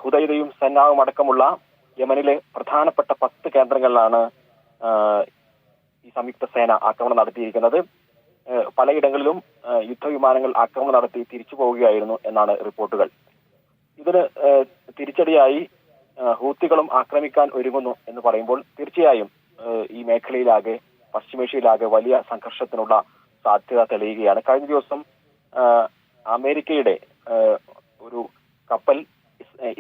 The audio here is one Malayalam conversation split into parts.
ഹുദൈദയും സന്നാവും അടക്കമുള്ള യമനിലെ പ്രധാനപ്പെട്ട 10 കേന്ദ്രങ്ങളിലാണ് ഈ സംയുക്ത സേന ആക്രമണം നടത്തിയിരിക്കുന്നത്. പലയിടങ്ങളിലും യുദ്ധവിമാനങ്ങൾ ആക്രമണം നടത്തി തിരിച്ചു പോവുകയായിരുന്നു എന്നാണ് റിപ്പോർട്ടുകൾ. ഇതിന് തിരിച്ചടിയായി ഹൂത്തികളും ആക്രമിക്കാൻ ഒരുങ്ങുന്നു എന്ന് പറയുമ്പോൾ തീർച്ചയായും ഈ മേഖലയിലാകെ പശ്ചിമേഷ്യയിലാകെ വലിയ സംഘർഷത്തിനുള്ള സാധ്യത തെളിയുകയാണ്. കഴിഞ്ഞ ദിവസം അമേരിക്കയുടെ ഒരു കപ്പൽ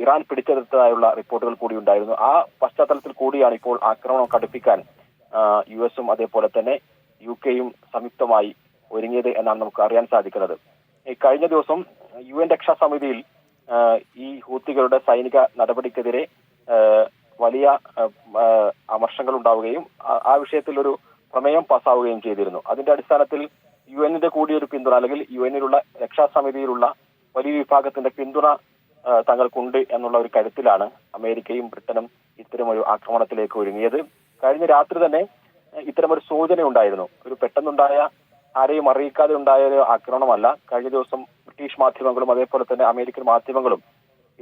ഇറാൻ പിടിച്ചെടുത്തതായുള്ള റിപ്പോർട്ടുകൾ കൂടി ഉണ്ടായിരുന്നു. ആ പശ്ചാത്തലത്തിൽ കൂടിയാണ് ഇപ്പോൾ ആക്രമണം കടുപ്പിക്കാൻ US-ഉം അതേപോലെ തന്നെ UK-യും സംയുക്തമായി ഒരുങ്ങിയത് എന്നാണ് നമുക്ക് അറിയാൻ സാധിക്കുന്നത്. കഴിഞ്ഞ ദിവസം UN രക്ഷാസമിതിയിൽ ഈ ഹൂത്തികളുടെ സൈനിക നടപടിക്കെതിരെ വലിയ അമർഷങ്ങൾ ഉണ്ടാവുകയും ആ വിഷയത്തിൽ ഒരു പ്രമേയം പാസ്സാവുകയും ചെയ്തിരുന്നു. അതിന്റെ അടിസ്ഥാനത്തിൽ UN-ന്റെ കൂടിയൊരു പിന്തുണ അല്ലെങ്കിൽ UN-ലുള്ള രക്ഷാസമിതിയിലുള്ള വലിയ വിഭാഗത്തിന്റെ പിന്തുണ തങ്ങൾക്കുണ്ട് എന്നുള്ള ഒരു കരുത്തിലാണ് അമേരിക്കയും ബ്രിട്ടനും ഇത്തരമൊരു ആക്രമണത്തിലേക്ക് ഒരുങ്ങിയത്. കഴിഞ്ഞ രാത്രി തന്നെ ഇത്തരമൊരു സൂചന ഉണ്ടായിരുന്നു. ഒരു പെട്ടെന്നുണ്ടായ ആരെയും അറിയിക്കാതെ ഉണ്ടായ ഒരു ആക്രമണമല്ല. കഴിഞ്ഞ ദിവസം ബ്രിട്ടീഷ് മാധ്യമങ്ങളും അതേപോലെ തന്നെ അമേരിക്കൻ മാധ്യമങ്ങളും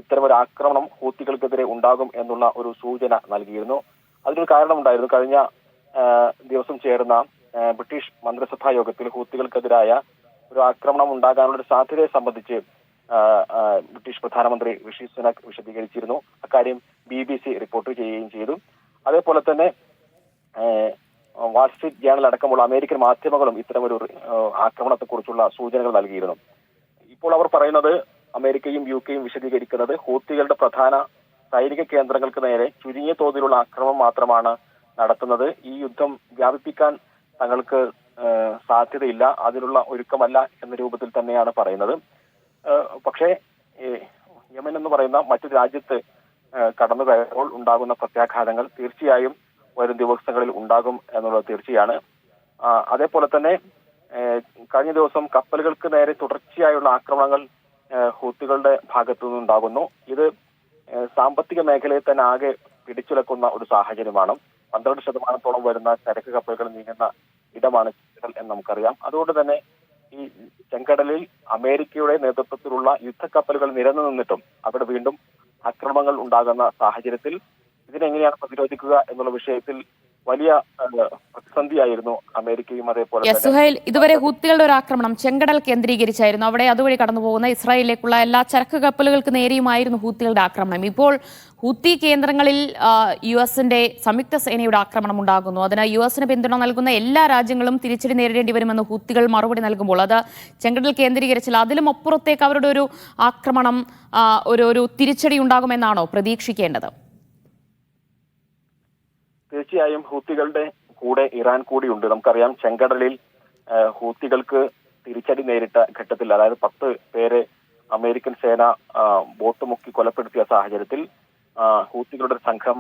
ഇത്തരമൊരു ആക്രമണം ഹൂത്തികൾക്കെതിരെ ഉണ്ടാകും എന്നുള്ള ഒരു സൂചന നൽകിയിരുന്നു. അതിനൊരു കാരണമുണ്ടായിരുന്നു. കഴിഞ്ഞ ദിവസം ചേർന്ന ബ്രിട്ടീഷ് മന്ത്രിസഭാ യോഗത്തിൽ ഹൂത്തികൾക്കെതിരായ ഒരു ആക്രമണം ഉണ്ടാകാനുള്ള ഒരു സാധ്യതയെ സംബന്ധിച്ച് ബ്രിട്ടീഷ് പ്രധാനമന്ത്രി ഋഷി സുനക് വിശദീകരിച്ചിരുന്നു. അക്കാര്യം BBC റിപ്പോർട്ട് ചെയ്യുകയും ചെയ്തു. അതേപോലെ തന്നെ വാൾസ്ട്രീറ്റ് ജേണൽ അടക്കമുള്ള അമേരിക്കൻ മാധ്യമങ്ങളും ഇത്തരമൊരു ആക്രമണത്തെക്കുറിച്ചുള്ള സൂചനകൾ നൽകിയിരുന്നു. ഇപ്പോൾ അവർ പറയുന്നത്, അമേരിക്കയും UK-യും വിശദീകരിക്കുന്നത്, ഹൂത്തികളുടെ പ്രധാന സൈനിക കേന്ദ്രങ്ങൾക്ക് നേരെ ചുരുങ്ങിയ തോതിലുള്ള ആക്രമണം മാത്രമാണ് നടത്തുന്നത്. ഈ യുദ്ധം വ്യാപിപ്പിക്കാൻ തങ്ങൾക്ക് സാധ്യതയില്ല, അതിനുള്ള ഒരുക്കമല്ല എന്ന രൂപത്തിൽ തന്നെയാണ് പറയുന്നത്. പക്ഷേ യമൻ എന്ന് പറയുന്ന മറ്റൊരു രാജ്യത്ത് കടന്നു കയറുമ്പോൾ ഉണ്ടാകുന്ന പ്രത്യാഘാതങ്ങൾ തീർച്ചയായും വരും ദിവസങ്ങളിൽ ഉണ്ടാകും എന്നുള്ളത് തീർച്ചയാണ്. അതേപോലെ തന്നെ കഴിഞ്ഞ ദിവസം കപ്പലുകൾക്ക് നേരെ തുടർച്ചയായുള്ള ആക്രമണങ്ങൾ ഹൂത്തികളുടെ ഭാഗത്തു നിന്നുണ്ടാകുന്നു. ഇത് സാമ്പത്തിക മേഖലയെ തന്നെ ആകെ പിടിച്ചുലക്കുന്ന ഒരു സാഹചര്യമാണ്. 12% വരുന്ന ചരക്ക് കപ്പലുകൾ നീങ്ങുന്ന ഇടമാണ് എന്ന് നമുക്കറിയാം. അതുകൊണ്ട് തന്നെ ഈ ചെങ്കടലിൽ അമേരിക്കയുടെ നേതൃത്വത്തിലുള്ള യുദ്ധക്കപ്പലുകൾ നിരന്നു നിന്നിട്ടും അവിടെ വീണ്ടും ആക്രമണങ്ങൾ ഉണ്ടാകുന്ന സാഹചര്യത്തിൽ ഇതിനെങ്ങനെയാണ് പ്രതിരോധിക്കുക എന്നുള്ള വിഷയത്തിൽ വലിയ പ്രതിസന്ധിയായിരുന്നു അമേരിക്കയും അതേപോലെ സുഹൈൽ. ഇതുവരെ ഹൂത്തികളുടെ ഒരു ആക്രമണം ചെങ്കടൽ കേന്ദ്രീകരിച്ചായിരുന്നു. അവിടെ അതുവഴി കടന്നുപോകുന്ന ഇസ്രായേലിലേക്കുള്ള എല്ലാ ചരക്ക് കപ്പലുകൾക്ക് നേരെയുമായിരുന്നു ഹൂത്തികളുടെ ആക്രമണം. ഇപ്പോൾ ഹൂത്തി കേന്ദ്രങ്ങളിൽ US-ന്റെ സംയുക്ത സേനയുടെ ആക്രമണം ഉണ്ടാകുന്നു. അതിന് US-ന് പിന്തുണ നൽകുന്ന എല്ലാ രാജ്യങ്ങളും തിരിച്ചടി നേരിടേണ്ടി വരുമെന്ന് ഹൂത്തികൾ മറുപടി നൽകുമ്പോൾ അത് ചെങ്കടൽ കേന്ദ്രീകരിച്ചില്ല, അതിലും അപ്പുറത്തേക്ക് അവരുടെ ഒരു ആക്രമണം, ഒരു തിരിച്ചടി ഉണ്ടാകുമെന്നാണോ പ്രതീക്ഷിക്കേണ്ടത്? തീർച്ചയായും ഹൂത്തികളുടെ കൂടെ ഇറാൻ കൂടിയുണ്ട്. നമുക്കറിയാം, ചെങ്കടലിൽ ഹൂത്തികൾക്ക് തിരിച്ചടി നേരിട്ട ഘട്ടത്തിൽ, അതായത് 10 പേരെ അമേരിക്കൻ സേന ബോട്ട് മുക്കി കൊലപ്പെടുത്തിയ സാഹചര്യത്തിൽ ഹൂത്തികളുടെ സംഘം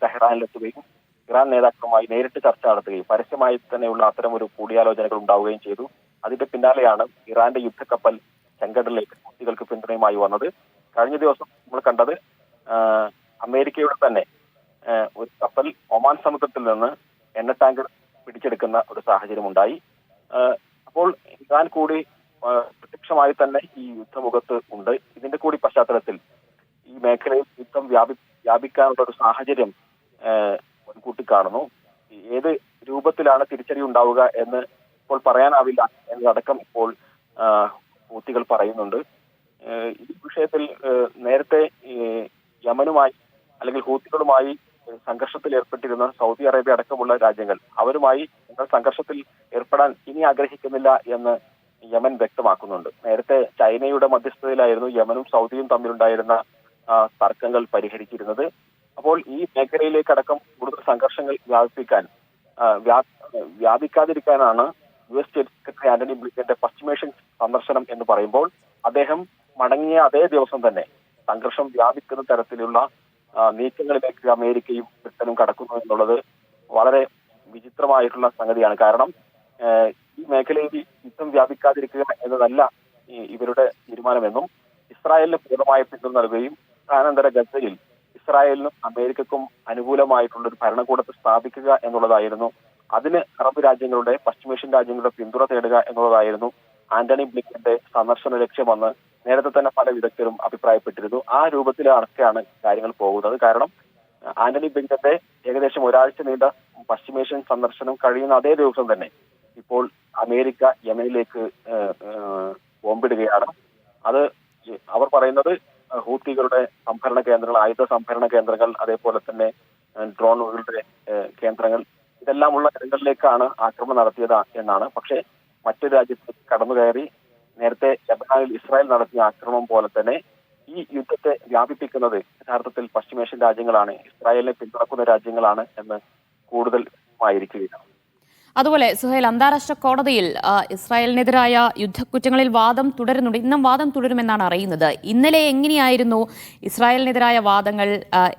തെഹ്റാനിലെത്തുകയും ഇറാൻ നേതാക്കളുമായി നേരിട്ട് ചർച്ച നടത്തുകയും പരസ്യമായി തന്നെയുള്ള അത്തരം ഒരു കൂടിയാലോചനകൾ ഉണ്ടാവുകയും ചെയ്തു. അതിന്റെ പിന്നാലെയാണ് ഇറാന്റെ യുദ്ധക്കപ്പൽ ചെങ്കടലിലേക്ക് ഹൂത്തികൾക്ക് പിന്തുണയുമായി വന്നത്. കഴിഞ്ഞ ദിവസം നമ്മൾ കണ്ടത് അമേരിക്കയുടെ തന്നെ ഒരു കപ്പൽ ഒമാൻ സമുദ്രത്തിൽ നിന്ന് എണ്ണ ടാങ്കർ പിടിച്ചെടുക്കുന്ന ഒരു സാഹചര്യം ഉണ്ടായി. അപ്പോൾ ഇറാൻ കൂടി പ്രത്യക്ഷമായി തന്നെ ഈ യുദ്ധമുഖത്ത് ഉണ്ട്. ഇതിന്റെ കൂടി പശ്ചാത്തലത്തിൽ ഈ മേഖലയിൽ യുദ്ധം വ്യാപിക്കാനുള്ള ഒരു സാഹചര്യം മുൻകൂട്ടി കാണുന്നു. ഏത് രൂപത്തിലാണ് തിരിച്ചടി ഉണ്ടാവുക എന്ന് ഇപ്പോൾ പറയാനാവില്ല എന്നതടക്കം ഇപ്പോൾ ഹൂത്തികൾ പറയുന്നുണ്ട്. ഈ വിഷയത്തിൽ നേരത്തെ യമനുമായി അല്ലെങ്കിൽ ഹൂത്തികളുമായി സംഘർഷത്തിൽ ഏർപ്പെട്ടിരുന്ന സൗദി അറേബ്യ അടക്കമുള്ള രാജ്യങ്ങൾ അവരുമായി സംഘർഷത്തിൽ ഏർപ്പെടാൻ ഇനി ആഗ്രഹിക്കുന്നില്ല എന്ന് യമൻ വ്യക്തമാക്കുന്നുണ്ട്. നേരത്തെ ചൈനയുടെ മധ്യസ്ഥതയിലായിരുന്നു യമനും സൗദിയും തമ്മിലുണ്ടായിരുന്ന തർക്കങ്ങൾ പരിഹരിച്ചിരുന്നത്. അപ്പോൾ ഈ മേഖലയിലേക്കടക്കം കൂടുതൽ സംഘർഷങ്ങൾ വ്യാപിക്കാതിരിക്കാനാണ് US സ്റ്റേറ്റ് സെക്രട്ടറി ആന്റണി ബ്ലിങ്കന്റെ പശ്ചിമേഷ്യൻ സന്ദർശനം എന്ന് പറയുമ്പോൾ അദ്ദേഹം മടങ്ങിയ അതേ ദിവസം തന്നെ സംഘർഷം വ്യാപിക്കുന്ന തരത്തിലുള്ള നീക്കങ്ങളിലേക്ക് അമേരിക്കയും ബ്രിട്ടനും കടക്കുന്നു എന്നുള്ളത് വളരെ വിചിത്രമായിട്ടുള്ള സംഗതിയാണ്. കാരണം ഈ മേഖലയിൽ യുദ്ധം വ്യാപിക്കാതിരിക്കുക എന്നതല്ല ഇവരുടെ തീരുമാനമെന്നും ഇസ്രായേലിന് പൂർണ്ണമായ പിന്തുണ നൽകുകയും സ്ഥാനാന്തര ഗസയിൽ ഇസ്രായേലിനും അമേരിക്കക്കും അനുകൂലമായിട്ടുള്ള ഒരു ഭരണകൂടത്തെ സ്ഥാപിക്കുക എന്നുള്ളതായിരുന്നു. അതിന് അറബ് രാജ്യങ്ങളുടെ, പശ്ചിമേഷ്യൻ രാജ്യങ്ങളുടെ പിന്തുണ തേടുക എന്നുള്ളതായിരുന്നു ആന്റണി ബ്ലിങ്കന്റെ സന്ദർശന ലക്ഷ്യമെന്ന് നേരത്തെ തന്നെ പല വിദഗ്ധരും അഭിപ്രായപ്പെട്ടിരുന്നു. ആ രൂപത്തിലൊക്കെയാണ് കാര്യങ്ങൾ പോകുന്നത്. കാരണം ആന്റണി ബ്ലിങ്കന്റെ ഏകദേശം ഒരാഴ്ച നീണ്ട പശ്ചിമേഷ്യൻ സന്ദർശനം കഴിയുന്ന അതേ ദിവസം തന്നെ ഇപ്പോൾ അമേരിക്ക യമനിലേക്ക് ബോംബിടുകയാണ്. അത് അവർ പറയുന്നത് ഹൂത്തികളുടെ സംഭരണ കേന്ദ്രങ്ങൾ, ആയുധ സംഭരണ കേന്ദ്രങ്ങൾ, അതേപോലെ തന്നെ ഡ്രോണുകളുടെ കേന്ദ്രങ്ങൾ, ഇതെല്ലാമുള്ള ഇടങ്ങളിലേക്കാണ് ആക്രമണം നടത്തിയത് എന്നാണ്. പക്ഷേ മറ്റൊരു രാജ്യത്തേക്ക് കടന്നു കയറി നേരത്തെ ലബനാനിൽ ഇസ്രായേൽ നടത്തിയ ആക്രമണം പോലെ തന്നെ ഈ യുദ്ധത്തെ വ്യാപിപ്പിക്കുന്നത് യഥാർത്ഥത്തിൽ പശ്ചിമേഷ്യൻ രാജ്യങ്ങളാണ്, ഇസ്രായേലിനെ പിന്തുണക്കുന്ന രാജ്യങ്ങളാണ് എന്ന് കൂടുതൽ ആയിരിക്കുകയാണ്. അതുപോലെ സുഹൈൽ, അന്താരാഷ്ട്ര കോടതിയിൽ ഇസ്രായേലിനെതിരായ യുദ്ധക്കുറ്റങ്ങളിൽ വാദം തുടരുന്നുണ്ട്. ഇന്നും വാദം തുടരുമെന്നാണ് അറിയുന്നത്. ഇന്നലെ എങ്ങനെയായിരുന്നു ഇസ്രായേലിനെതിരായ വാദങ്ങൾ?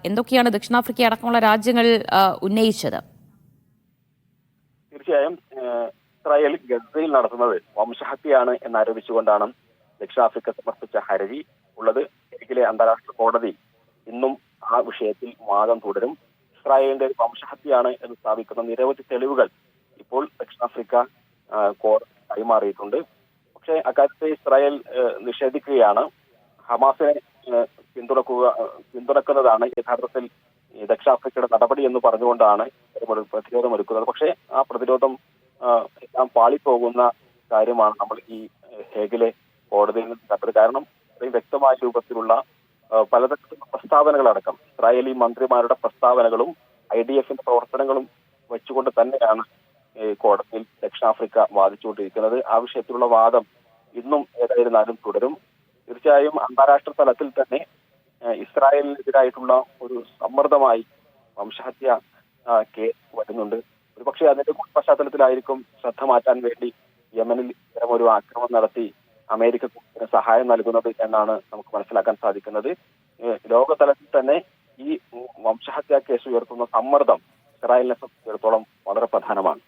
എന്തൊക്കെയാണ് ദക്ഷിണാഫ്രിക്ക അടക്കമുള്ള രാജ്യങ്ങൾ ഉന്നയിച്ചത്? തീർച്ചയായും ഇസ്രായേൽ ഗസയിൽ നടത്തുന്നത് വംശഹത്യയാണ് എന്നാരോപിച്ചുകൊണ്ടാണ് ദക്ഷിണാഫ്രിക്ക സമർപ്പിച്ച ഹർജി ഉള്ളത്. ഹേഗിലെ അന്താരാഷ്ട്ര കോടതി ഇന്നും ആ വിഷയത്തിൽ വാദം തുടരും. ഇസ്രായേലിന്റെ വംശഹത്യയാണ് എന്ന് സ്ഥാപിക്കുന്ന നിരവധി തെളിവുകൾ ഇപ്പോൾ ദക്ഷിണാഫ്രിക്ക കോടതി കൈമാറിയിട്ടുണ്ട്. പക്ഷേ അക്കാര്യത്തെ ഇസ്രായേൽ നിഷേധിക്കുകയാണ്. ഹമാസിനെ പിന്തുണക്കുന്നതാണ് യഥാർത്ഥത്തിൽ ദക്ഷിണാഫ്രിക്കയുടെ നടപടി എന്ന് പറഞ്ഞുകൊണ്ടാണ് പ്രതിരോധം ഒരുക്കുന്നത്. പക്ഷേ ആ പ്രതിരോധം എല്ലാം പാളിപ്പോകുന്ന കാര്യമാണ് നമ്മൾ ഈ ഹേഗിലെ കോടതിയിൽ നിന്ന് കണ്ടത്. കാരണം ഇത്രയും വ്യക്തമായ രൂപത്തിലുള്ള പലതരത്തിലുള്ള പ്രസ്താവനകളടക്കം ഇസ്രായേലി മന്ത്രിമാരുടെ പ്രസ്താവനകളും IDFന്റെ പ്രവർത്തനങ്ങളും വെച്ചുകൊണ്ട് തന്നെയാണ് കോടതിയിൽ ദക്ഷിണാഫ്രിക്ക വാദിച്ചുകൊണ്ടിരിക്കുന്നത്. ആ വിഷയത്തിലുള്ള വാദം ഇന്നും ഏതായിരുന്നാലും തുടരും. തീർച്ചയായും അന്താരാഷ്ട്ര തലത്തിൽ തന്നെ ഇസ്രായേലിനെതിരായിട്ടുള്ള ഒരു സമ്മർദ്ദമായി വംശഹത്യ കേസ് വരുന്നുണ്ട്. ഒരുപക്ഷെ അതിന്റെ പശ്ചാത്തലത്തിലായിരിക്കും ശ്രദ്ധ മാറ്റാൻ വേണ്ടി യമനിൽ ഇത്തരമൊരു ആക്രമണം നടത്തി അമേരിക്ക സഹായം നൽകുന്നത് എന്നാണ് നമുക്ക് മനസ്സിലാക്കാൻ സാധിക്കുന്നത്. ലോകതലത്തിൽ തന്നെ ഈ വംശഹത്യ കേസ് ഉയർത്തുന്ന സമ്മർദ്ദം ഇസ്രായേലിനെ സംബന്ധിച്ചിടത്തോളം വളരെ പ്രധാനമാണ്.